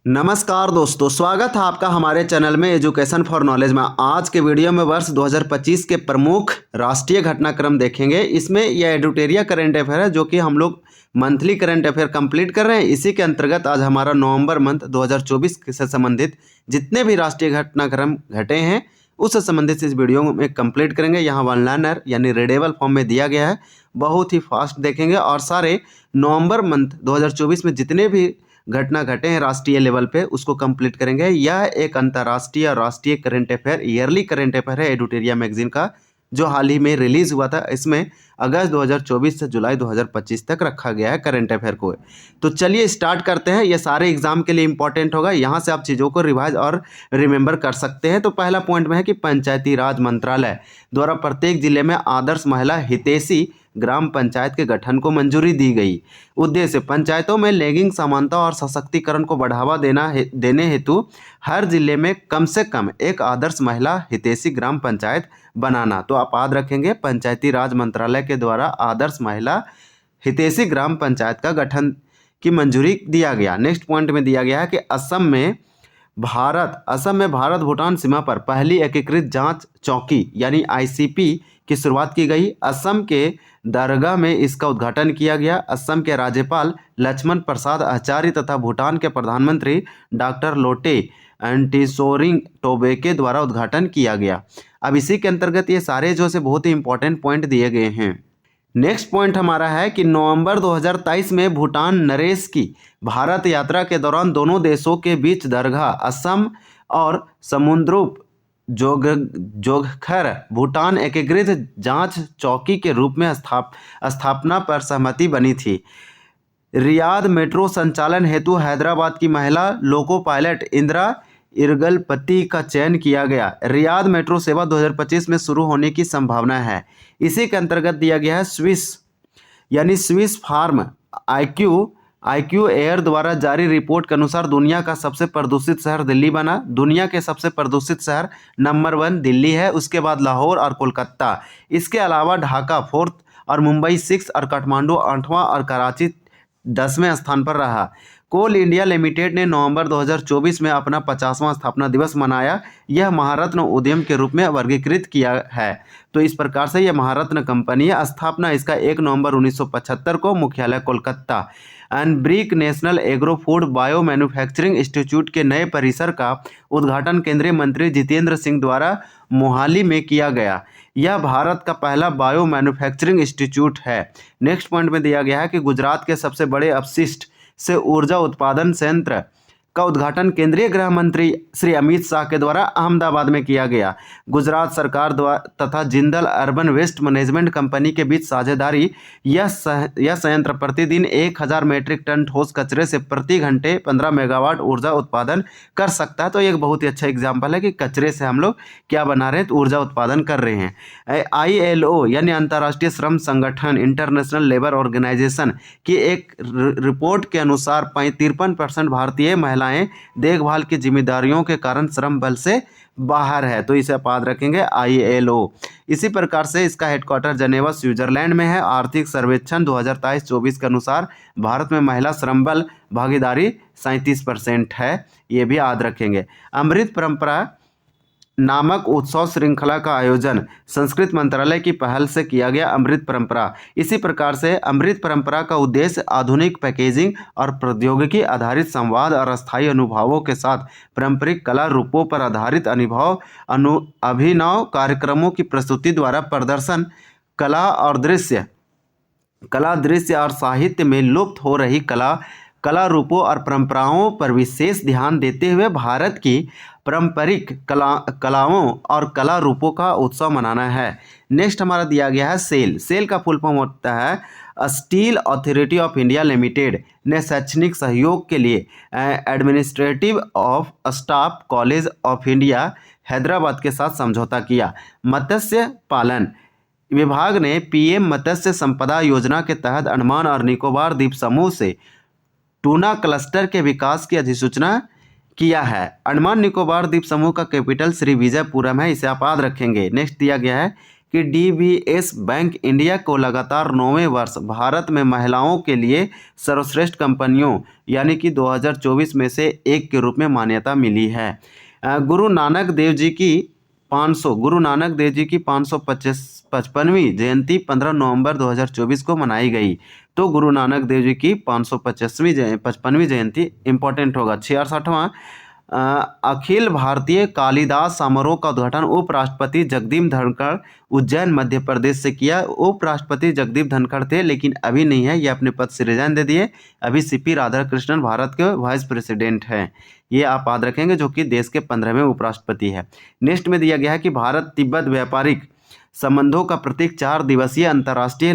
नमस्कार दोस्तों, स्वागत है आपका हमारे चैनल में एजुकेशन फॉर नॉलेज में। आज के वीडियो में वर्ष 2025 के प्रमुख राष्ट्रीय घटनाक्रम देखेंगे। इसमें यह एडिटोरियल करंट अफेयर है जो कि हम लोग मंथली करंट अफेयर कंप्लीट कर रहे हैं। इसी के अंतर्गत आज हमारा नवंबर मंथ 2024 से संबंधित जितने भी राष्ट्रीय घटनाक्रम घटे हैं उससे संबंधित इस वीडियो में कंप्लीट करेंगे। यहाँ वन लाइनर यानी रीडेबल फॉर्म में दिया गया है, बहुत ही फास्ट देखेंगे और सारे नवंबर मंथ 2024 में जितने भी घटना घटे हैं राष्ट्रीय लेवल पे उसको कंप्लीट करेंगे। यह एक अंतर्राष्ट्रीय और राष्ट्रीय current affair yearly current affair है एडिटोरियल मैगजीन का, जो हाल ही में रिलीज हुआ था। इसमें अगस्त 2024 से जुलाई 2025 तक रखा गया है करंट अफेयर को। तो चलिए स्टार्ट करते हैं। ये सारे एग्जाम के लिए इंपॉर्टेंट होगा, यहाँ से आप चीज़ों को रिवाइज और रिमेंबर कर सकते हैं। तो पहला पॉइंट में है कि पंचायती राज मंत्रालय द्वारा प्रत्येक जिले में आदर्श महिला हितैषी ग्राम पंचायत के गठन को मंजूरी दी गई। उद्देश्य पंचायतों में लैंगिक समानता और सशक्तिकरण को बढ़ावा देने हेतु हर जिले में कम से कम एक आदर्श महिला हितैषी ग्राम पंचायत बनाना। तो आप याद रखेंगे, पंचायती राज मंत्रालय के द्वारा आदर्श महिला हितैषी ग्राम पंचायत का गठन की मंजूरी दिया गया। नेक्स्ट पॉइंट में दिया गया है कि असम में भारत भूटान सीमा पर पहली एकीकृत जांच चौकी यानी आईसीपी की शुरुआत की गई। असम के दरगाह में इसका उद्घाटन किया गया। असम के राज्यपाल लक्ष्मण प्रसाद आचार्य तथा भूटान के प्रधानमंत्री डॉक्टर लोटे एंटीसोरिंग टोबे द्वारा उद्घाटन किया गया। अब इसी के अंतर्गत ये सारे जो से बहुत ही इंपॉर्टेंट पॉइंट दिए गए हैं। नेक्स्ट पॉइंट हमारा है कि नवंबर 2023 में भूटान नरेश की भारत यात्रा के दौरान दोनों देशों के बीच दरगाह असम और समुद्रुप जोगखर भूटान एकीकृत जांच चौकी के रूप में स्थापना पर सहमति बनी थी। रियाद मेट्रो संचालन हेतु हैदराबाद की महिला लोको पायलट इंदिरा इरगलपति का चयन किया गया। रियाद मेट्रो सेवा 2025 में शुरू होने की संभावना है। इसी के अंतर्गत दिया गया है स्विस फार्म आईक्यू एयर द्वारा जारी रिपोर्ट के अनुसार दुनिया का सबसे प्रदूषित शहर दिल्ली बना। दुनिया के सबसे प्रदूषित शहर नंबर 1 दिल्ली है, उसके बाद लाहौर और कोलकाता। इसके अलावा ढाका 4th और मुंबई 6 और काठमांडू 8वां और कराची 10वें स्थान पर रहा। कोल इंडिया लिमिटेड ने नवंबर 2024 में अपना 50वां स्थापना दिवस मनाया। यह महारत्न उद्यम के रूप में वर्गीकृत किया है। तो इस प्रकार से यह महारत्न कंपनी है। स्थापना इसका 1 नवंबर 1975 को, मुख्यालय कोलकाता। अनब्रिक national agro food bio manufacturing institute के नए परिसर का उद्घाटन केंद्रीय मंत्री जितेंद्र सिंह द्वारा मोहाली में किया गया। यह भारत का पहला बायो मैन्युफैक्चरिंग इंस्टीट्यूट है। नेक्स्ट पॉइंट में दिया गया है कि गुजरात के सबसे बड़े अपशिष्ट से ऊर्जा उत्पादन संयंत्र का उद्घाटन केंद्रीय गृह मंत्री श्री अमित शाह के द्वारा अहमदाबाद में किया गया। गुजरात सरकार द्वारा तथा Jindal urban waste management company के बीच साझेदारी। यह संयंत्र प्रतिदिन 1000 मीट्रिक टन ठोस कचरे से प्रति घंटे 15 मेगावाट ऊर्जा उत्पादन कर सकता है। तो एक बहुत ही अच्छा एग्जाम्पल है कि कचरे से हम लोग क्या बना रहे हैं, तो ऊर्जा उत्पादन कर रहे हैं। ILO यानी अंतर्राष्ट्रीय श्रम संगठन इंटरनेशनल लेबर ऑर्गेनाइजेशन की एक रिपोर्ट के अनुसार 53% भारतीय महिलाएं देखभाल की जिम्मेदारियों के कारण श्रम बल से बाहर है। तो इसे आप याद रखेंगे, ILO। इसी प्रकार से इसका हेडक्वार्टर जनेवा स्विट्जरलैंड में है। आर्थिक सर्वेक्षण 2023-24 के अनुसार भारत में महिला श्रम बल भागीदारी 37% है। ये भी याद रखेंगे। अमृत परंपरा नामक उत्सव श्रृंखला का आयोजन संस्कृत मंत्रालय की पहल से किया गया। अमृत परंपरा, इसी प्रकार से अमृत परंपरा का उद्देश्य आधुनिक पैकेजिंग और प्रौद्योगिकी आधारित संवाद और अस्थायी अनुभवों के साथ पारंपरिक कला रूपों पर आधारित अभिनव कार्यक्रमों की प्रस्तुति द्वारा प्रदर्शन कला दृश्य और साहित्य में लुप्त हो रही कला रूपों और परंपराओं पर विशेष ध्यान देते हुए भारत की पारंपरिक कलाओं और कला रूपों का उत्सव मनाना है। नेक्स्ट हमारा दिया गया है सेल का फुल फॉर्म होता है steel authority of India limited ने शैक्षणिक सहयोग के लिए administrative of staff college of India Hyderabad के साथ समझौता किया। मत्स्य पालन विभाग ने PM मत्स्य संपदा योजना के तहत अंडमान और निकोबार द्वीप समूह से टूना क्लस्टर के विकास की अधिसूचना किया है। अंडमान निकोबार द्वीप समूह का कैपिटल श्री विजयपुरम है, इसे आप याद रखेंगे। नेक्स्ट दिया गया है कि डीबीएस बैंक इंडिया को लगातार 9वें वर्ष भारत में महिलाओं के लिए सर्वश्रेष्ठ कंपनियों यानी कि 2024 में से एक के रूप में मान्यता मिली है। गुरु नानक देव जी की 555वीं जयंती 15 नवंबर 2024 को मनाई गई। तो गुरु नानक देव जी की 555वीं जयंती इंपॉर्टेंट होगा। 66वां अखिल भारतीय कालिदास समारोह का उद्घाटन उपराष्ट्रपति जगदीप धनखड़ उज्जैन मध्य प्रदेश से किया। उपराष्ट्रपति जगदीप धनखड़ थे लेकिन अभी नहीं है, ये अपने पद से रिजाइन दे दिए। अभी सीपी राधाकृष्णन भारत के वाइस प्रेसिडेंट हैं, ये आप याद रखेंगे, जो कि देश के 15वें उपराष्ट्रपति है। नेक्स्ट में दिया गया है कि भारत तिब्बत व्यापारिक संबंधों का प्रतीक 4 दिवसीय अंतर्राष्ट्रीय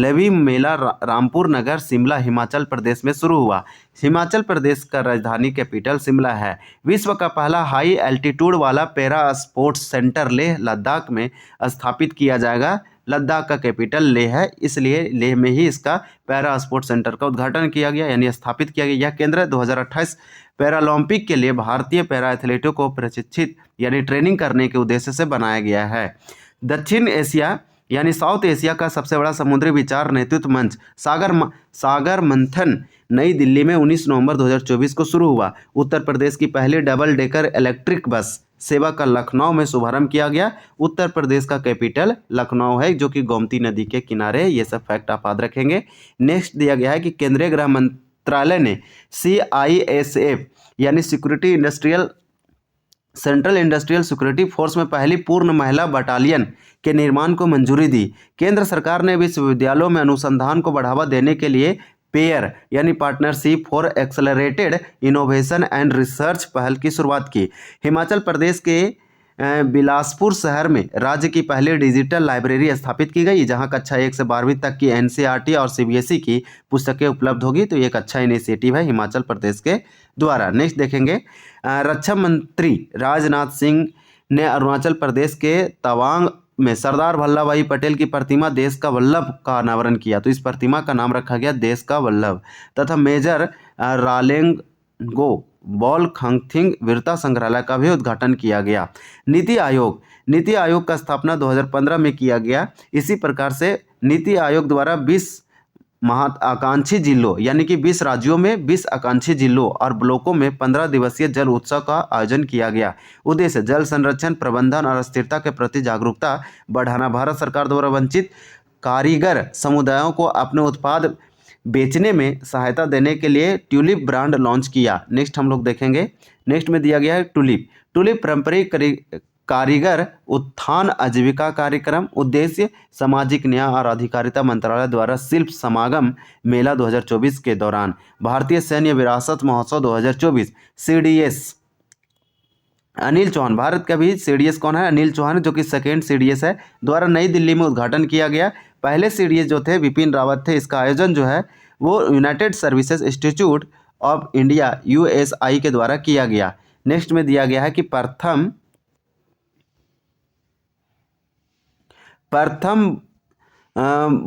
लवी मेला रामपुर नगर शिमला हिमाचल प्रदेश में शुरू हुआ। हिमाचल प्रदेश का राजधानी कैपिटल शिमला है। विश्व का पहला हाई एल्टीट्यूड वाला para sports centre Leh Ladakh में स्थापित किया जाएगा। लद्दाख का कैपिटल लेह है, इसलिए लेह में ही इसका पैरा स्पोर्ट्स सेंटर का उद्घाटन किया गया यानी स्थापित किया गया। यह केंद्र 2028 पैरालंपिक के लिए भारतीय पैरा एथलीटों को प्रशिक्षित यानी ट्रेनिंग करने के उद्देश्य से बनाया गया है। दक्षिण एशिया यानी साउथ एशिया का सबसे बड़ा समुद्री विचार नेतृत्व मंच सागर मंथन नई दिल्ली में 19 नवंबर 2024 को शुरू हुआ। उत्तर प्रदेश की पहली डबल डेकर इलेक्ट्रिक बस सेवा का लखनऊ में शुभारंभ किया गया। उत्तर प्रदेश का कैपिटल लखनऊ है, जो कि गोमती नदी के किनारे। ये सब फैक्ट आप याद रखेंगे। नेक्स्ट दिया गया है कि केंद्रीय गृह मंत्रालय ने CISF यानी सेंट्रल इंडस्ट्रियल सिक्योरिटी फोर्स में पहली पूर्ण महिला बटालियन के निर्माण को मंजूरी दी। केंद्र सरकार ने विश्वविद्यालयों में अनुसंधान को बढ़ावा देने के लिए पेयर यानी partnership for accelerated innovation and research पहल की शुरुआत की। हिमाचल प्रदेश के बिलासपुर शहर में राज्य की पहली डिजिटल लाइब्रेरी स्थापित की गई, जहां कक्षा 1 से 12वीं तक की NCERT और CBSE की पुस्तकें उपलब्ध होगी। तो ये एक अच्छा इनिशिएटिव है हिमाचल प्रदेश के द्वारा। नेक्स्ट देखेंगे, रक्षा मंत्री राजनाथ सिंह ने अरुणाचल प्रदेश के तवांग में सरदार वल्लभ भाई पटेल की प्रतिमा देश का वल्लभ का अनावरण किया। तो इस प्रतिमा का नाम रखा गया देश का वल्लभ। तथा मेजर रालेंगो बॉल खंगथिंग वीरता संग्रहालय का भी उद्घाटन किया गया। नीति आयोग का स्थापना 2015 में किया गया। इसी प्रकार से नीति आयोग द्वारा 20 महत्वाकांक्षी जिलों यानी कि 20 राज्यों में 20 आकांक्षी जिलों और ब्लॉकों में 15 दिवसीय जल उत्सव का आयोजन किया गया। उद्देश्य जल संरक्षण, प्रबंधन और स्थिरता के प्रति जागरूकता बढ़ाना। भारत सरकार द्वारा वंचित कारीगर समुदायों को अपने उत्पाद बेचने में सहायता देने के लिए ट्यूलिप ब्रांड लॉन्च किया। नेक्स्ट हम लोग देखेंगे, नेक्स्ट में दिया गया है ट्यूलिप पारंपरिक कारीगर उत्थान आजीविका कार्यक्रम। उद्देश्य सामाजिक न्याय और अधिकारिता मंत्रालय द्वारा शिल्प समागम मेला 2024 के दौरान भारतीय सैन्य विरासत महोत्सव 2024 CDS अनिल चौहान, भारत का भी CDS कौन है? अनिल चौहान, जो कि सेकेंड CDS है, द्वारा नई दिल्ली में उद्घाटन किया गया। पहले CDS जो थे विपिन रावत थे। इसका आयोजन जो है वो United services institute of India USI के द्वारा किया गया। नेक्स्ट में दिया गया है कि प्रथम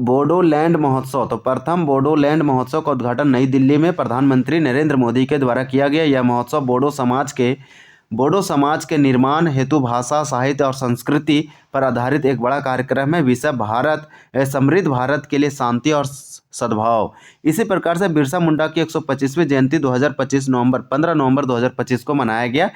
बोडोलैंड महोत्सव। तो प्रथम बोडोलैंड महोत्सव का उद्घाटन नई दिल्ली में प्रधानमंत्री नरेंद्र मोदी के द्वारा किया गया। यह महोत्सव बोडो समाज के निर्माण हेतु भाषा, साहित्य और संस्कृति पर आधारित एक बड़ा कार्यक्रम है। विषय समृद्ध भारत के लिए शांति और सद्भाव। इसी प्रकार से बिरसा मुंडा की 125वीं जयंती 15 नवंबर 2025 को मनाया गया।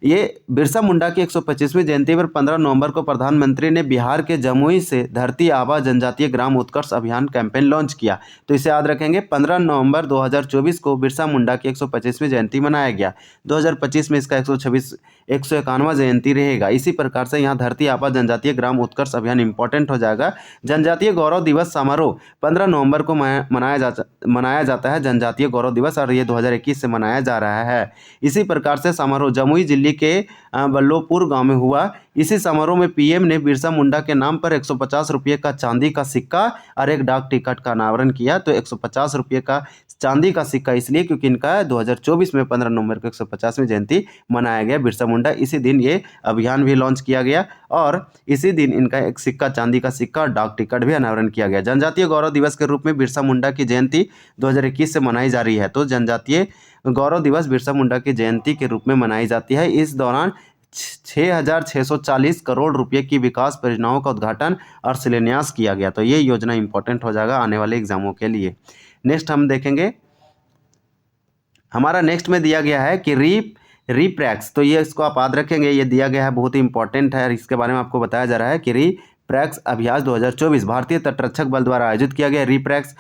ये बिरसा मुंडा की 125वीं जयंती पर 15 नवंबर को प्रधानमंत्री ने बिहार के जमुई से धरती आबा जनजातीय ग्राम उत्कर्ष अभियान कैंपेन लॉन्च किया। तो इसे याद रखेंगे, 15 नवंबर 2024 को बिरसा मुंडा की 125वीं जयंती मनाया गया। 2025 में इसका 151वां जयंती रहेगा। इसी प्रकार से यहाँ धरती आबा जनजातीय ग्राम उत्कर्ष अभियान इंपॉर्टेंट हो जाएगा। जनजातीय गौरव दिवस समारोह 15 नवंबर को मनाया जाता है जनजातीय गौरव दिवस, और ये 2021 से मनाया जा रहा है। इसी प्रकार से समारोह जमुई जिले के बल्लोपुर गांव में हुआ। इसी समारोह में PM ने बिरसा मुंडा के नाम पर 150 रुपये का चांदी का सिक्का और एक डाक टिकट का अनावरण किया। तो 150 रुपये का चांदी का सिक्का इसलिए क्योंकि इनका 2024 में 15 नवंबर को 150वीं जयंती मनाया गया बिरसा मुंडा। इसी दिन ये अभियान भी लॉन्च किया गया और इसी दिन इनका एक सिक्का, चांदी का सिक्का और डाक टिकट भी अनावरण किया गया। जनजातीय गौरव दिवस के रूप में बिरसा मुंडा की जयंती 2021 से मनाई जा रही है। तो जनजातीय गौरव दिवस बिरसा मुंडा की जयंती के रूप में मनाई जाती है। इस दौरान 6,640 करोड़ रुपए की विकास परियोजनाओं का उद्घाटन और शिलान्यास किया गया। तो ये योजना इंपॉर्टेंट हो जाएगा आने वाले एग्जामों के लिए। नेक्स्ट हम देखेंगे, हमारा नेक्स्ट में दिया गया है कि रीप्रैक्स, तो ये इसको आप याद रखेंगे, ये दिया गया है, बहुत ही इंपॉर्टेंट है। इसके बारे में आपको बताया जा रहा है कि रीप्रैक्स अभ्यास 2024 भारतीय तटरक्षक बल द्वारा आयोजित किया गया। रीप्रैक्स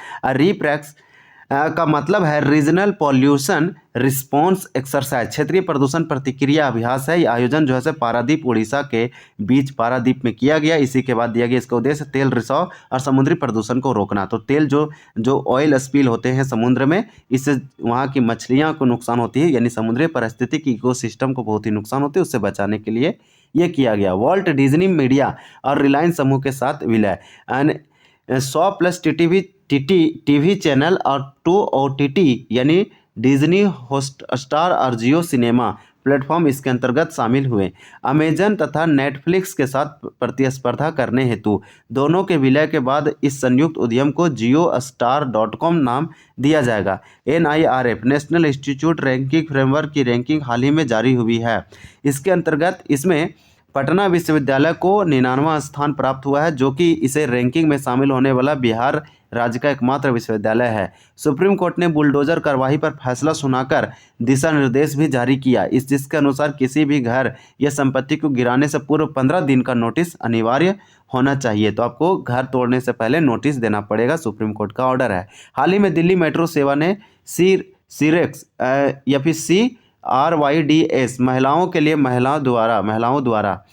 का मतलब है रीजनल पॉल्यूशन रिस्पॉन्स एक्सरसाइज, क्षेत्रीय प्रदूषण प्रतिक्रिया अभ्यास है। ये आयोजन जो है पारादीप उड़ीसा के बीच पारादीप में किया गया। इसी के बाद दिया गया इसका उद्देश्य तेल रिसाव और समुद्री प्रदूषण को रोकना। तो तेल जो ऑयल स्पिल होते हैं समुद्र में, इससे वहाँ की मछलियाँ को नुकसान होती है, यानी समुद्री पारिस्थितिकी इकोसिस्टम को बहुत ही नुकसान होती है, उससे बचाने के लिए ये किया गया। वॉल्ट डिज्नी मीडिया और रिलायंस समूह के साथ विलय, एंड 100+ टीवी चैनल और 2 OTT यानी डिज्नी हॉटस्टार और जियो सिनेमा प्लेटफॉर्म इसके अंतर्गत शामिल हुए। अमेजन तथा नेटफ्लिक्स के साथ प्रतिस्पर्धा करने हेतु दोनों के विलय के बाद इस संयुक्त उद्यम को JioStar.com नाम दिया जाएगा। NIRF national institute ranking framework की रैंकिंग हाल ही में जारी हुई है। इसके अंतर्गत इसमें पटना विश्वविद्यालय को 99वां स्थान प्राप्त हुआ है, जो कि इसे रैंकिंग में शामिल होने वाला बिहार राज्य का एकमात्र विश्वविद्यालय है। सुप्रीम कोर्ट ने बुलडोजर कार्रवाई पर फैसला सुनाकर दिशा निर्देश भी जारी किया, जिसके अनुसार किसी भी घर या संपत्ति को गिराने से पूर्व 15 दिन का नोटिस अनिवार्य होना चाहिए। तो आपको घर तोड़ने से पहले नोटिस देना पड़ेगा, सुप्रीम कोर्ट का ऑर्डर है। हाल ही में दिल्ली मेट्रो सेवा ने सीरेक्स या फिर RYDS महिलाओं के लिए महिलाओं द्वारा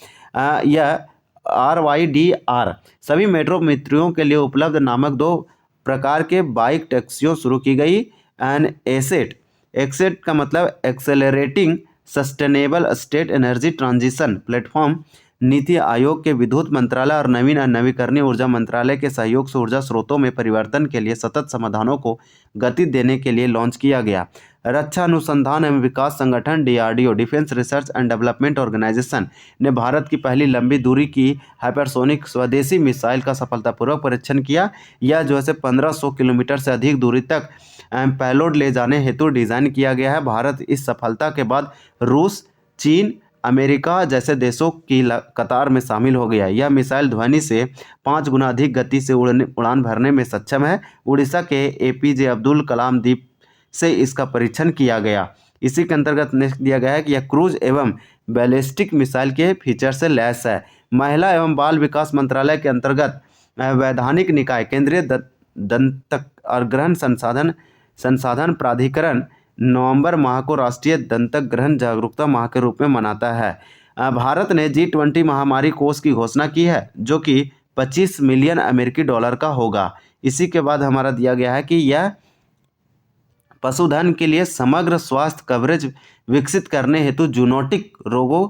यह RYDR सभी मेट्रो मित्रों के लिए उपलब्ध नामक 2 प्रकार के बाइक टैक्सियों शुरू की गई। एंड एक्सेट का मतलब accelerating sustainable state energy transition platform NITI Aayog के विद्युत मंत्रालय और नवीन और नवीकरणीय ऊर्जा मंत्रालय के सहयोग से ऊर्जा स्रोतों में परिवर्तन के लिए सतत समाधानों को गति देने के लिए लॉन्च किया गया। रक्षा अनुसंधान एवं विकास संगठन DRDO defence research and development organisation ने भारत की पहली लंबी दूरी की हाइपरसोनिक स्वदेशी मिसाइल का सफलतापूर्वक परीक्षण किया। यह जो है 1500 किलोमीटर से अधिक दूरी तक पेलोड ले जाने हेतु डिज़ाइन किया गया है। भारत इस सफलता के बाद रूस, चीन, अमेरिका जैसे देशों की कतार में शामिल हो गया। यह मिसाइल ध्वनि से 5 गुना अधिक गति से उड़ान भरने में सक्षम है। उड़ीसा के APJ अब्दुल कलाम द्वीप से इसका परीक्षण किया गया। इसी के अंतर्गत नेक्स्ट दिया गया है कि यह क्रूज एवं बैलिस्टिक मिसाइल के फीचर से लैस है। महिला एवं बाल विकास मंत्रालय के अंतर्गत वैधानिक निकाय केंद्रीय दंतक और ग्रहण संसाधन प्राधिकरण नवंबर माह को राष्ट्रीय दंतक ग्रहण जागरूकता माह के रूप में मनाता है। भारत ने G20 महामारी कोष की घोषणा की है, जो कि 25 मिलियन अमेरिकी डॉलर का होगा। इसी के बाद हमारा दिया गया है कि यह पशुधन के लिए समग्र स्वास्थ्य कवरेज विकसित करने हेतु जूनोटिक रोगों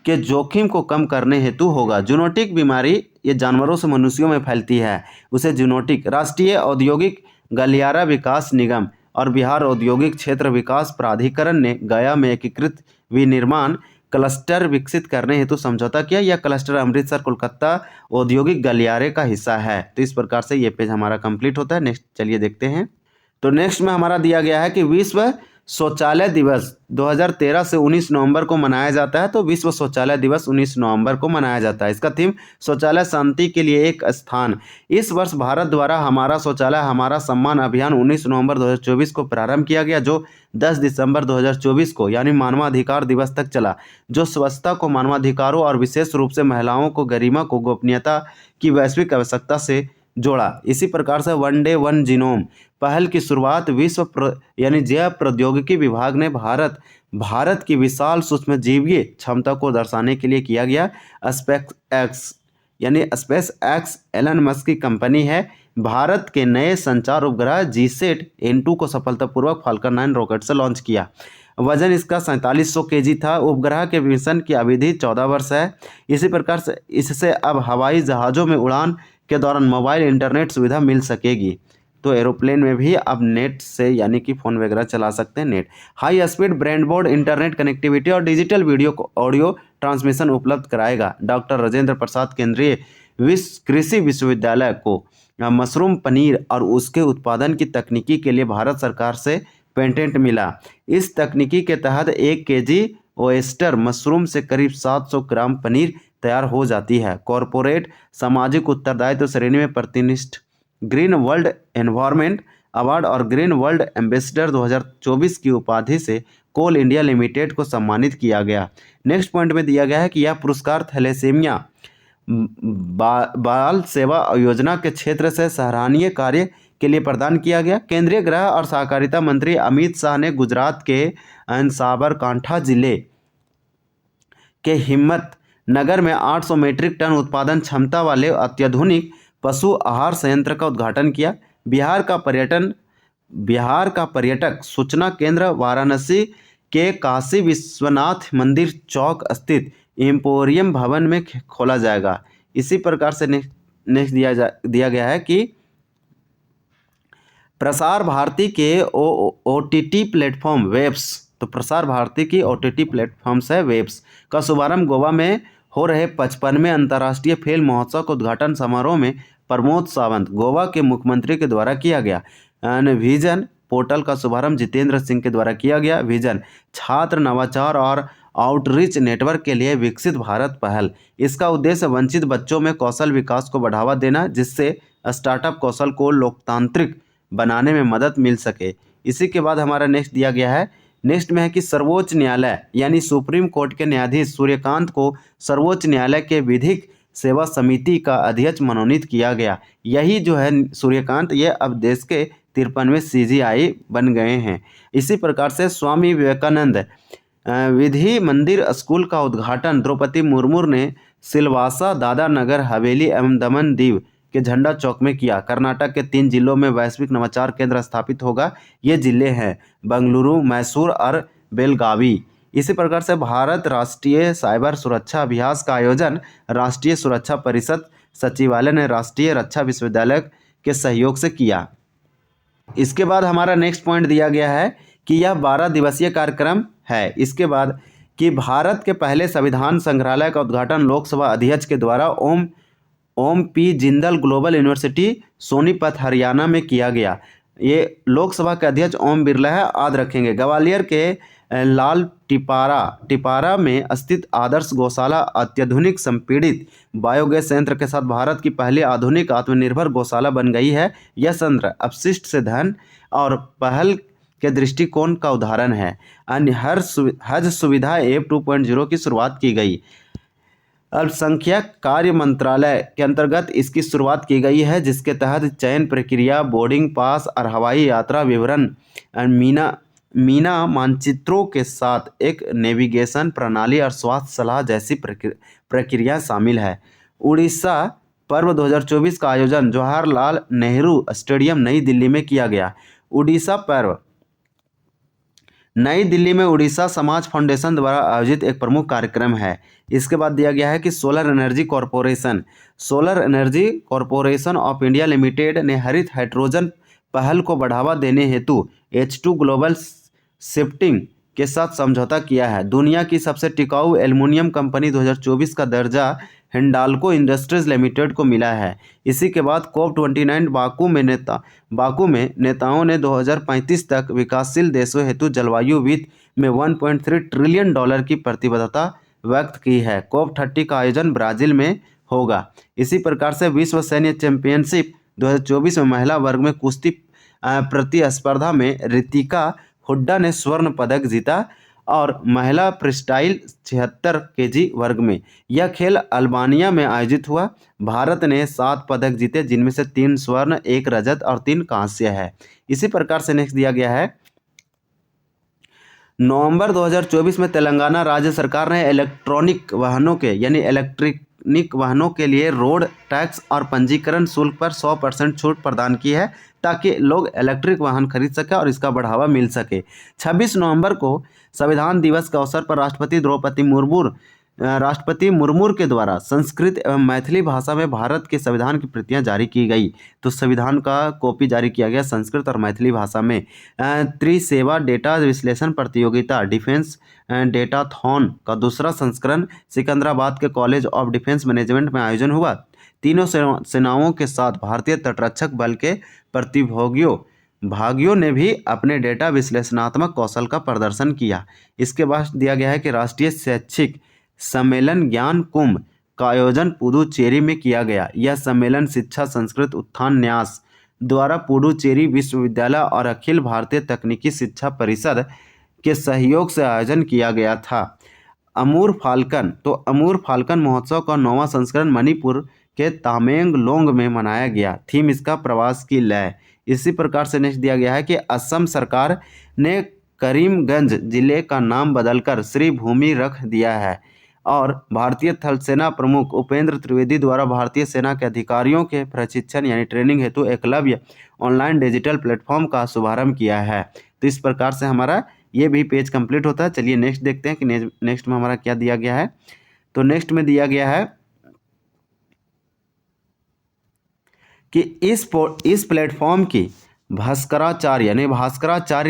के जोखिम को कम करने हेतु होगा। जूनोटिक बीमारी ये जानवरों से मनुष्यों में फैलती है, उसे जूनोटिक। राष्ट्रीय औद्योगिक गलियारा विकास निगम और बिहार औद्योगिक क्षेत्र विकास प्राधिकरण ने गया में एकीकृत विनिर्माण क्लस्टर विकसित करने हेतु समझौता किया। यह क्लस्टर अमृतसर कोलकाता औद्योगिक गलियारे का हिस्सा है। तो इस प्रकार से ये पेज हमारा कंप्लीट होता है। नेक्स्ट चलिए देखते हैं। तो नेक्स्ट में हमारा दिया गया है कि विश्व शौचालय दिवस 2013 से 19 नवंबर को मनाया जाता है। तो विश्व शौचालय दिवस 19 नवंबर को मनाया जाता है। इसका थीम शौचालय शांति के लिए एक स्थान। इस वर्ष भारत द्वारा हमारा शौचालय हमारा सम्मान अभियान 19 नवंबर 2024 को प्रारंभ किया गया, जो 10 दिसंबर 2024 को यानी मानवाधिकार दिवस तक चला, जो स्वच्छता को मानवाधिकारों और विशेष रूप से महिलाओं को गरिमा को गोपनीयता की वैश्विक आवश्यकता से जोड़ा। इसी प्रकार से वन डे वन जीनोम पहल की शुरुआत यानी जैव प्रौद्योगिकी विभाग ने भारत की विशाल सूक्ष्मजीवीय क्षमता को दर्शाने के लिए किया गया। स्पेस एक्स एलन मस्क की कंपनी है। भारत के नए संचार उपग्रह GSAT N2 को सफलतापूर्वक फाल्कन 9 रॉकेट से लॉन्च किया। वजन इसका 4700 kg था। उपग्रह के मिशन की अवधि 14 वर्ष है। इसी प्रकार से इससे अब हवाई जहाज़ों में उड़ान के दौरान मोबाइल इंटरनेट सुविधा मिल सकेगी। तो एरोप्लेन में भी अब नेट से यानी कि फ़ोन वगैरह चला सकते हैं। Net high speed broadband internet connectivity और डिजिटल वीडियो ऑडियो ट्रांसमिशन उपलब्ध कराएगा। डॉक्टर राजेंद्र प्रसाद केंद्रीय कृषि विश्वविद्यालय को मशरूम पनीर और उसके उत्पादन की तकनीकी के लिए भारत सरकार से पेटेंट मिला। इस तकनीकी के तहत 1 kg ओएस्टर मशरूम से करीब 700 ग्राम पनीर तैयार हो जाती है। कॉरपोरेट सामाजिक उत्तरदायित्व श्रेणी में प्रतिष्ठित ग्रीन वर्ल्ड एनवायरनमेंट अवार्ड और ग्रीन वर्ल्ड एम्बेसडर 2024 की उपाधि से कोल इंडिया लिमिटेड को सम्मानित किया गया। नेक्स्ट पॉइंट में दिया गया है कि यह पुरस्कार थैलेसीमिया बाल सेवा योजना के क्षेत्र से सराहनीय कार्य के लिए प्रदान किया गया। केंद्रीय गृह और सहकारिता मंत्री अमित शाह ने गुजरात के साबरकांठा जिले के हिम्मत नगर में 800 मीट्रिक टन उत्पादन क्षमता वाले अत्याधुनिक पशु आहार संयंत्र का उद्घाटन किया। बिहार का पर्यटक सूचना केंद्र वाराणसी के काशी विश्वनाथ मंदिर चौक स्थित एम्पोरियम भवन में खोला जाएगा। इसी प्रकार से नेक्स्ट दिया गया है कि प्रसार भारती के OTT प्लेटफॉर्म वेब्स, तो प्रसार भारती की OTT प्लेटफॉर्म्स है वेब्स का शुभारंभ गोवा में हो रहे 55वें अंतर्राष्ट्रीय फिल्म महोत्सव के उद्घाटन समारोह में प्रमोद सावंत गोवा के मुख्यमंत्री के द्वारा किया गया। विजन पोर्टल का शुभारंभ जितेंद्र सिंह के द्वारा किया गया। विजन छात्र नवाचार और आउटरीच नेटवर्क के लिए विकसित भारत पहल। इसका उद्देश्य वंचित बच्चों में कौशल विकास को बढ़ावा देना, जिससे स्टार्टअप कौशल को लोकतांत्रिक बनाने में मदद मिल सके। इसी के बाद हमारा नेक्स्ट दिया गया है, नेक्स्ट में है कि सर्वोच्च न्यायालय यानी सुप्रीम कोर्ट के न्यायाधीश सूर्यकांत को सर्वोच्च न्यायालय के विधिक सेवा समिति का अध्यक्ष मनोनीत किया गया। यही जो है सूर्यकांत, ये अब देश के 53वें CJI बन गए हैं। इसी प्रकार से स्वामी विवेकानंद विधि मंदिर स्कूल का उद्घाटन द्रौपदी मुर्मू ने सिलवासा, दादरा नगर हवेली एवं दमन दीव के झंडा चौक में किया। कर्नाटक के 3 जिलों में वैश्विक नवाचार केंद्र स्थापित होगा। ये जिले हैं बेंगलुरु, मैसूर और बेलगावी। इसी प्रकार से भारत राष्ट्रीय साइबर सुरक्षा अभ्यास का आयोजन राष्ट्रीय सुरक्षा परिषद सचिवालय ने राष्ट्रीय रक्षा विश्वविद्यालय के सहयोग से किया। इसके बाद हमारा नेक्स्ट पॉइंट दिया गया है कि यह 12 दिवसीय कार्यक्रम है। इसके बाद कि भारत के पहले संविधान संग्रहालय का उद्घाटन लोकसभा अध्यक्ष के द्वारा Om P Jindal global university Sonipat Haryana में किया गया। ये लोकसभा के अध्यक्ष ओम बिरला है, याद रखेंगे। ग्वालियर के लाल टिपारा में स्थित आदर्श गौशाला अत्याधुनिक संपीड़ित बायोगैस संयंत्र के साथ भारत की पहली आधुनिक आत्मनिर्भर गौशाला बन गई है। यह संयंत्र अपशिष्ट से धन और पहल के दृष्टिकोण का उदाहरण है। अन्य हज सुविधा ऐप 2.0 की शुरुआत की गई। अल्पसंख्यक कार्य मंत्रालय के अंतर्गत इसकी शुरुआत की गई है, जिसके तहत चयन प्रक्रिया, बोर्डिंग पास और हवाई यात्रा विवरण मीना मानचित्रों के साथ एक नेविगेशन प्रणाली और स्वास्थ्य सलाह जैसी प्रक्रिया शामिल है। उड़ीसा पर्व 2024 का आयोजन जवाहरलाल नेहरू स्टेडियम नई दिल्ली में किया गया। उड़ीसा पर्व नई दिल्ली में उड़ीसा समाज फाउंडेशन द्वारा आयोजित एक प्रमुख कार्यक्रम है। इसके बाद दिया गया है कि solar energy corporation of India limited ने हरित हाइड्रोजन पहल को बढ़ावा देने हेतु H2 ग्लोबल शिफ्टिंग के साथ समझौता किया है। दुनिया की सबसे टिकाऊ एल्युमिनियम कंपनी 2024 का दर्जा हिंडाल्को इंडस्ट्रीज लिमिटेड को मिला है। इसी के बाद COP29 बाकू में नेताओं ने 2035 तक विकासशील देशों हेतु जलवायु वित्त में $1.3 ट्रिलियन की प्रतिबद्धता व्यक्त की है। COP30 का आयोजन ब्राजील में होगा। इसी प्रकार से विश्व सैन्य चैंपियनशिप 2024 में महिला वर्ग में कुश्ती प्रतिस्पर्धा में रितिका हुड्डा ने स्वर्ण पदक जीता और महिला फ्रीस्टाइल 76 kg वर्ग में यह खेल अल्बानिया में आयोजित हुआ। भारत ने 7 पदक जीते, जिनमें से 3 स्वर्ण, 1 रजत और 3 कांस्य है। इसी प्रकार से नेक्स्ट दिया गया है, नवंबर 2024 में तेलंगाना राज्य सरकार ने इलेक्ट्रिक वाहनों के लिए रोड टैक्स और पंजीकरण शुल्क पर 100% छूट प्रदान की है, ताकि लोग इलेक्ट्रिक वाहन खरीद सके और इसका बढ़ावा मिल सके। 26 नवंबर को संविधान दिवस के अवसर पर राष्ट्रपति मुर्मू के द्वारा संस्कृत एवं मैथिली भाषा में भारत के संविधान की प्रतियां जारी की गई। तो संविधान का कॉपी जारी किया गया संस्कृत और मैथिली भाषा में। त्रिसेवा डेटा विश्लेषण प्रतियोगिता डिफेंस डेटाथॉन का दूसरा संस्करण सिकंदराबाद के कॉलेज ऑफ डिफेंस मैनेजमेंट में आयोजन हुआ। तीनों सेनाओं के साथ भारतीय तटरक्षक बल के प्रतियोगियों भागियों ने भी अपने डेटा विश्लेषणात्मक कौशल का प्रदर्शन किया। इसके बाद दिया गया है कि राष्ट्रीय शैक्षिक सम्मेलन ज्ञान कुंभ का आयोजन पुडुचेरी में किया गया। यह सम्मेलन शिक्षा संस्कृत उत्थान न्यास द्वारा पुडुचेरी विश्वविद्यालय और अखिल भारतीय तकनीकी शिक्षा परिषद के सहयोग से आयोजन किया गया था। अमूर फाल्कन, तो अमूर फाल्कन महोत्सव का 9वां संस्करण मणिपुर के तामेंगलोंग में मनाया गया। थीम इसका प्रवास की लय। इसी प्रकार से नेक्स्ट दिया गया है कि असम सरकार ने करीमगंज जिले का नाम बदलकर श्री भूमि रख दिया है। और भारतीय थल सेना प्रमुख उपेंद्र त्रिवेदी द्वारा भारतीय सेना के अधिकारियों के प्रशिक्षण यानी ट्रेनिंग हेतु एकलव्य ऑनलाइन डिजिटल प्लेटफॉर्म का शुभारंभ किया है। तो इस प्रकार से हमारा ये भी पेज कंप्लीट होता है। चलिए नेक्स्ट देखते हैं कि नेक्स्ट में हमारा क्या दिया गया है। तो नेक्स्ट में दिया गया है कि इस प्लेटफॉर्म की Bhaskaracharya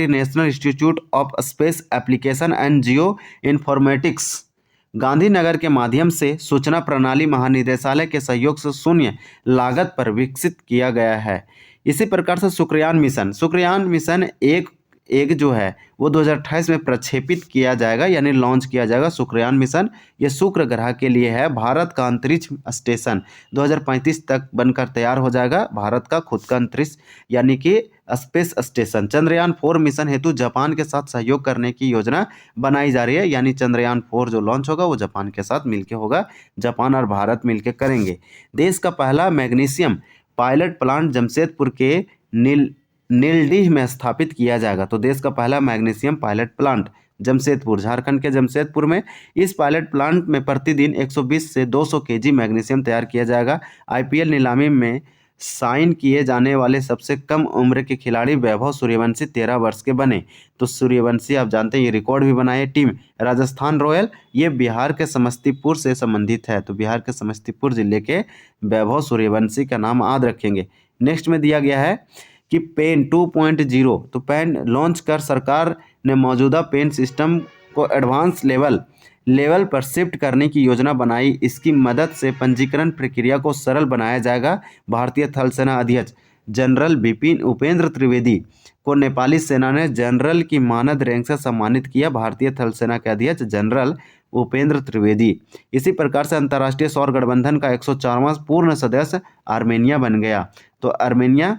national institute of space application and geo informatics Gandhinagar के माध्यम से सूचना प्रणाली महानिदेशालय के सहयोग से शून्य लागत पर विकसित किया गया है। इसी प्रकार से शुक्रयान मिशन एक जो है वो 2028 में प्रक्षेपित किया जाएगा यानी लॉन्च किया जाएगा शुक्रयान मिशन। ये शुक्र ग्रह के लिए है। भारत का अंतरिक्ष स्टेशन 2035 तक बनकर तैयार हो जाएगा। भारत का खुद का अंतरिक्ष यानी कि स्पेस स्टेशन। चंद्रयान 4 मिशन हेतु जापान के साथ सहयोग करने की योजना बनाई जा रही है यानी चंद्रयान 4 जो लॉन्च होगा वो जापान के साथ मिलकर होगा। जापान और भारत मिलकर करेंगे। देश का पहला मैग्नीशियम पायलट प्लांट जमशेदपुर के नीलडीह में स्थापित किया जाएगा। तो देश का पहला magnesium pilot plant Jamshedpur, Jharkhand के जमशेदपुर में। इस पायलट प्लांट में प्रतिदिन 120 से 200 केजी मैग्नीशियम तैयार किया जाएगा। आईपीएल नीलामी में साइन किए जाने वाले सबसे कम उम्र के खिलाड़ी वैभव सूर्यवंशी 13 वर्ष के बने। तो सूर्यवंशी आप जानते हैं ये रिकॉर्ड भी बनाए। टीम राजस्थान रॉयल, ये बिहार के समस्तीपुर से संबंधित है। तो बिहार के समस्तीपुर जिले के वैभव सूर्यवंशी का नाम याद रखेंगे। नेक्स्ट में दिया गया है कि पेन 2.0, तो पेन लॉन्च कर सरकार ने मौजूदा पेन सिस्टम को एडवांस लेवल पर शिफ्ट करने की योजना बनाई। इसकी मदद से पंजीकरण प्रक्रिया को सरल बनाया जाएगा। भारतीय थल सेना अध्यक्ष जनरल बिपिन उपेंद्र त्रिवेदी को नेपाली सेना ने जनरल की मानद रैंक से सम्मानित किया। भारतीय थल सेना के अध्यक्ष जनरल उपेंद्र त्रिवेदी। इसी प्रकार से अंतर्राष्ट्रीय सौर गठबंधन का 104वां पूर्ण सदस्य आर्मेनिया बन गया। तो आर्मेनिया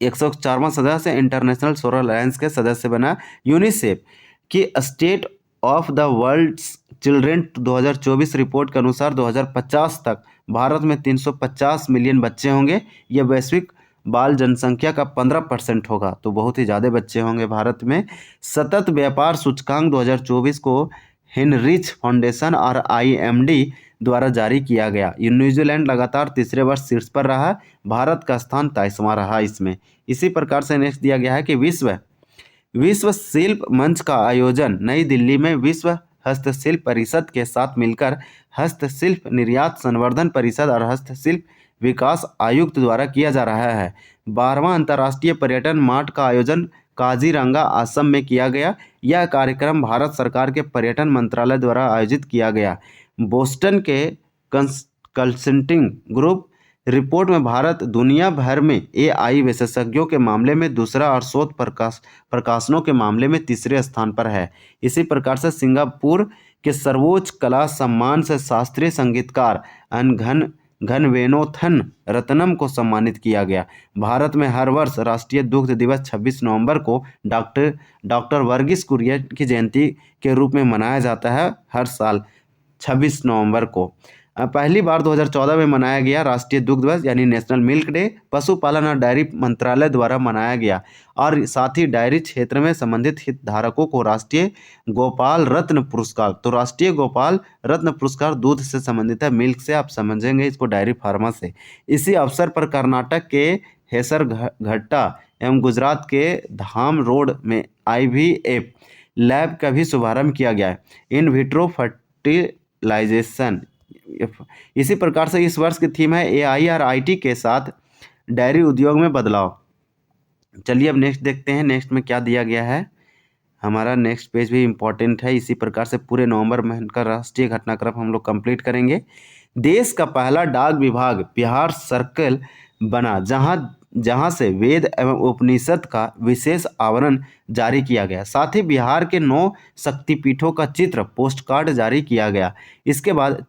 104वां सदस्य इंटरनेशनल सोलर अलायंस के सदस्य बना। यूनिसेफ की state of the world children 2024 report के अनुसार 2050 तक भारत में 350 मिलियन बच्चे होंगे। यह वैश्विक बाल जनसंख्या का 15% होगा। तो बहुत ही ज़्यादा बच्चे होंगे भारत में। सतत व्यापार सूचकांक 2024 को हिनरिच फाउंडेशन और IMD द्वारा जारी किया गया। न्यूजीलैंड लगातार तीसरे वर्ष शीर्ष पर रहा। भारत का स्थान 23वां रहा इसमें। इसी प्रकार से नेक्स्ट दिया गया है कि विश्व शिल्प मंच का आयोजन नई दिल्ली में विश्व हस्तशिल्प परिषद के साथ मिलकर हस्तशिल्प निर्यात संवर्धन परिषद और हस्तशिल्प विकास आयुक्त द्वारा किया जा रहा है। 12वां अंतर्राष्ट्रीय पर्यटन मार्ट का आयोजन काजीरंगा असम में किया गया। यह कार्यक्रम भारत सरकार के पर्यटन मंत्रालय द्वारा आयोजित किया गया। बोस्टन के कंसल्टिंग ग्रुप रिपोर्ट में भारत दुनिया भर में AI विशेषज्ञों के मामले में दूसरा और शोध प्रकाशनों के मामले में तीसरे स्थान पर है। इसी प्रकार से सिंगापुर के सर्वोच्च कला सम्मान से शास्त्रीय संगीतकार घनवेनोथन रत्नम को सम्मानित किया गया। भारत में हर वर्ष राष्ट्रीय दुग्ध दिवस 26 नवंबर को डॉक्टर वर्गीस कुरियन की जयंती के रूप में मनाया जाता है। हर साल 26 नवंबर को। पहली बार 2014 में मनाया गया राष्ट्रीय दुग्ध दिवस यानी नेशनल मिल्क डे पशुपालन और डायरी मंत्रालय द्वारा मनाया गया। और साथ ही डायरी क्षेत्र में संबंधित हितधारकों को राष्ट्रीय गोपाल रत्न पुरस्कार, तो राष्ट्रीय गोपाल रत्न पुरस्कार दूध से संबंधित है, मिल्क से आप समझेंगे इसको डायरी फार्मा से। इसी अवसर पर कर्नाटक के हेसरघट्टा एवं गुजरात के धाम रोड में IVF लैब का भी शुभारंभ किया गया है। In vitro fertilisation. इसी प्रकार से इस वर्ष की थीम है AI और IT के साथ डायरी उद्योग में बदलाव। चलिए अब नेक्स्ट देखते हैं नेक्स्ट में क्या दिया गया है। हमारा नेक्स्ट पेज भी इम्पोर्टेंट है। इसी प्रकार से पूरे नवंबर महीने का राष्ट्रीय घटनाक्रम हम लोग कंप्लीट करेंगे। देश का पहला डाक विभाग बिहार सर्कल बना, जहां से वेद एवं उपनिषद का विशेष आवरण जारी किया गया। साथ ही बिहार के 9 शक्तिपीठों का चित्र पोस्ट कार्ड जारी किया गया। इसके बाद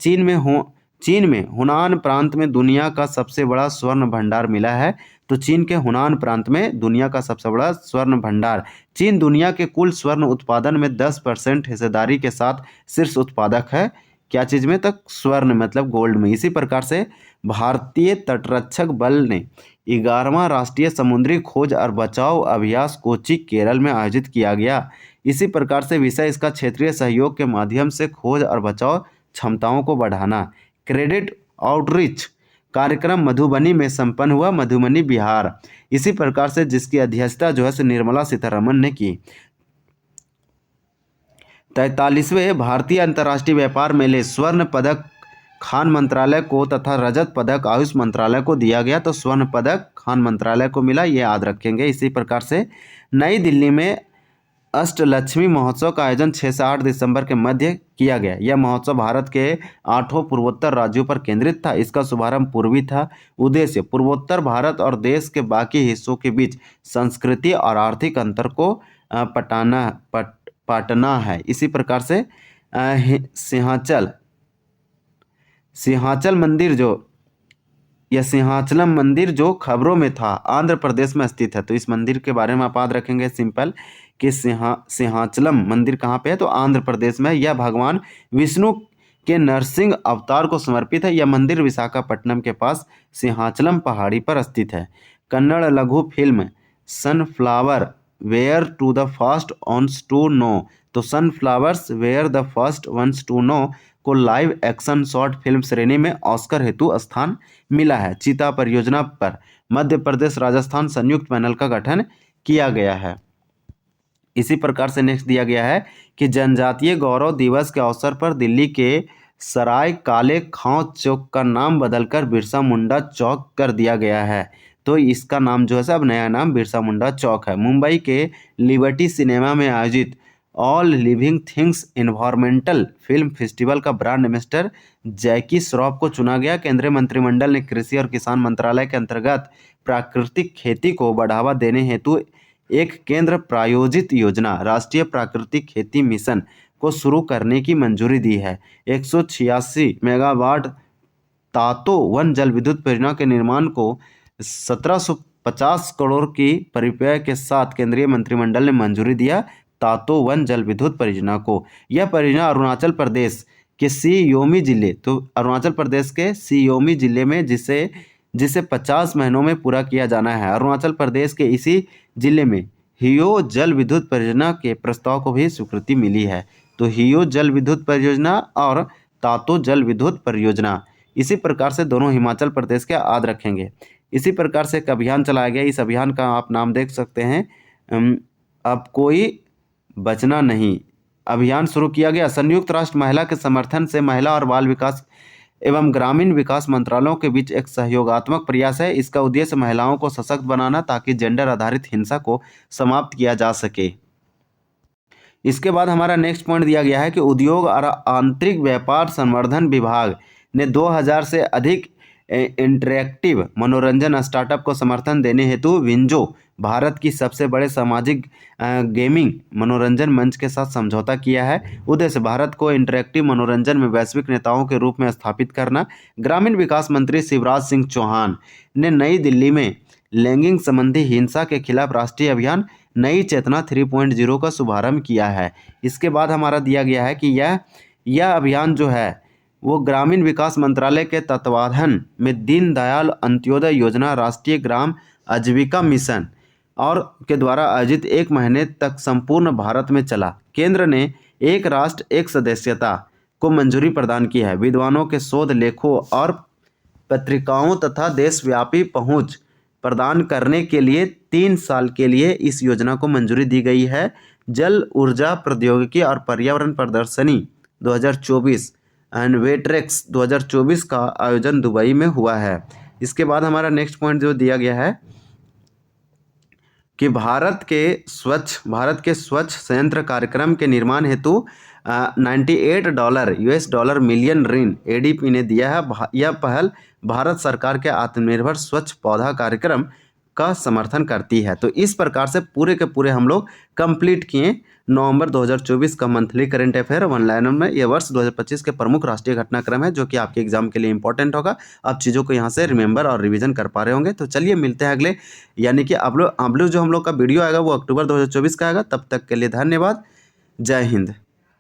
चीन में हुनान प्रांत में दुनिया का सबसे बड़ा स्वर्ण भंडार मिला है। तो चीन के हुनान प्रांत में दुनिया का सबसे बड़ा स्वर्ण भंडार। चीन दुनिया के कुल स्वर्ण उत्पादन में 10% हिस्सेदारी के साथ शीर्ष उत्पादक है। क्या चीज में? तक स्वर्ण मतलब गोल्ड में। इसी प्रकार से भारतीय तटरक्षक बल ने 11वां राष्ट्रीय समुद्री खोज और बचाव अभ्यास कोच्चि केरल में आयोजित किया गया। इसी प्रकार से विषय इसका क्षेत्रीय सहयोग के माध्यम से खोज और बचाव क्षमताओं को बढ़ाना। क्रेडिट आउटरीच कार्यक्रम मधुबनी में संपन्न हुआ, मधुबनी बिहार। इसी प्रकार से जिसकी अध्यक्षता जो है से निर्मला सीतारमण ने की। 43वें भारतीय अंतर्राष्ट्रीय व्यापार मेले स्वर्ण पदक खान मंत्रालय को तथा रजत पदक आयुष मंत्रालय को दिया गया। तो स्वर्ण पदक खान मंत्रालय को मिला, ये याद रखेंगे। इसी प्रकार से नई दिल्ली में अष्टलक्ष्मी महोत्सव का आयोजन 6 से 8 दिसंबर के मध्य किया गया। यह महोत्सव भारत के 8 पूर्वोत्तर राज्यों पर केंद्रित था। इसका शुभारंभ पूर्वी था। उद्देश्य पूर्वोत्तर भारत और देश के बाकी हिस्सों के बीच संस्कृति और आर्थिक अंतर को पाटना है। इसी प्रकार से सिंहाचल मंदिर सिंहाचलम मंदिर जो खबरों में था, आंध्र प्रदेश में स्थित है। तो इस मंदिर के बारे में आप याद रखेंगे सिंपल कि सिंहाचलम मंदिर कहाँ पे है? तो आंध्र प्रदेश में। यह भगवान विष्णु के नरसिंह अवतार को समर्पित है। यह मंदिर विशाखापट्टनम के पास सिंहाचलम पहाड़ी पर स्थित है। कन्नड़ लघु film sunflower were to the first ones to know. तो sunflowers were the first ones to know को लाइव एक्शन शॉर्ट फिल्म श्रेणी में ऑस्कर हेतु स्थान मिला है। चीता परियोजना पर मध्य प्रदेश राजस्थान संयुक्त पैनल का गठन किया गया है। इसी प्रकार से नेक्स्ट दिया गया है कि जनजातीय गौरव दिवस के अवसर पर दिल्ली के सराय काले खां चौक का नाम बदलकर बिरसा मुंडा चौक कर दिया गया है। तो इसका नाम जो है अब नया नाम बिरसा मुंडा चौक है। मुंबई के लिबर्टी सिनेमा में आयोजित all living things environmental film festival का ब्रांड एम्बेसडर जैकी श्रॉफ को चुना गया। केंद्रीय मंत्रिमंडल ने कृषि और किसान मंत्रालय के अंतर्गत प्राकृतिक खेती को बढ़ावा देने हेतु एक केंद्र प्रायोजित योजना राष्ट्रीय प्राकृतिक खेती मिशन को शुरू करने की मंजूरी दी है। 186 मेगावाट तातो वन जल विद्युत परियोजना के निर्माण को 1750 करोड़ की परिव्यय के साथ केंद्रीय मंत्रिमंडल ने मंजूरी दिया। तातो वन जल विद्युत परियोजना को। यह परियोजना अरुणाचल प्रदेश के सी योमी जिले, तो अरुणाचल प्रदेश के सी योमी जिले में जिसे 50 महीनों में पूरा किया जाना है। अरुणाचल प्रदेश के इसी जिले में हियो जल विद्युत परियोजना के प्रस्ताव को भी स्वीकृति मिली है। तो हियो जल विद्युत परियोजना और तातो जल विद्युत परियोजना इसी प्रकार से दोनों हिमाचल प्रदेश के याद रखेंगे। इसी प्रकार से एक अभियान चलाया गया। इस अभियान का आप नाम देख सकते हैं, अब कोई बचना नहीं अभियान शुरू किया गया। संयुक्त राष्ट्र महिला के समर्थन से महिला और बाल विकास एवं ग्रामीण विकास मंत्रालयों के बीच एक सहयोगात्मक प्रयास है। इसका उद्देश्य महिलाओं को सशक्त बनाना ताकि जेंडर आधारित हिंसा को समाप्त किया जा सके। इसके बाद हमारा नेक्स्ट पॉइंट दिया गया है कि उद्योग और आंतरिक व्यापार संवर्धन विभाग ने 2000 से अधिक इंटरैक्टिव मनोरंजन स्टार्टअप को समर्थन देने हेतु विंजो भारत की सबसे बड़े सामाजिक गेमिंग मनोरंजन मंच के साथ समझौता किया है। उद्देश्य भारत को इंटरैक्टिव मनोरंजन में वैश्विक नेताओं के रूप में स्थापित करना। ग्रामीण विकास मंत्री शिवराज सिंह चौहान ने नई दिल्ली में लैंगिक संबंधी हिंसा के खिलाफ राष्ट्रीय अभियान नई चेतना 3.0 का शुभारंभ किया है। इसके बाद हमारा दिया गया है कि यह अभियान जो है वो ग्रामीण विकास मंत्रालय के तत्वाधान में दीनदयाल अंत्योदय योजना राष्ट्रीय ग्राम आजीविका मिशन और के द्वारा आयोजित 1 महीने तक संपूर्ण भारत में चला। केंद्र ने एक राष्ट्र एक सदस्यता को मंजूरी प्रदान की है। विद्वानों के शोध लेखों और पत्रिकाओं तथा देशव्यापी पहुंच प्रदान करने के लिए 3 साल के लिए इस योजना को मंजूरी दी गई है। जल ऊर्जा प्रौद्योगिकी और पर्यावरण प्रदर्शनी 2024 एंड वेट्रेक्स 2024 का आयोजन दुबई में हुआ है। इसके बाद हमारा नेक्स्ट पॉइंट जो दिया गया है कि भारत के स्वच्छ संयंत्र कार्यक्रम के निर्माण हेतु $98 यूएस डॉलर मिलियन ऋण एडीपी ने दिया है। यह पहल भारत सरकार के आत्मनिर्भर स्वच्छ पौधा कार्यक्रम का समर्थन करती है। तो इस प्रकार से पूरे के पूरे हम लोग कंप्लीट किए नवंबर 2024 का monthly current affair one liner में। ये वर्ष 2025 के प्रमुख राष्ट्रीय घटनाक्रम है जो कि आपके एग्जाम के लिए इंपॉर्टेंट होगा। आप चीज़ों को यहाँ से रिमेंबर और रिवीजन कर पा रहे होंगे। तो चलिए मिलते हैं अगले, यानी कि अब लोग जो हम लोग का वीडियो आएगा वो अक्टूबर 2024 का आएगा। तब तक के लिए धन्यवाद। जय हिंद।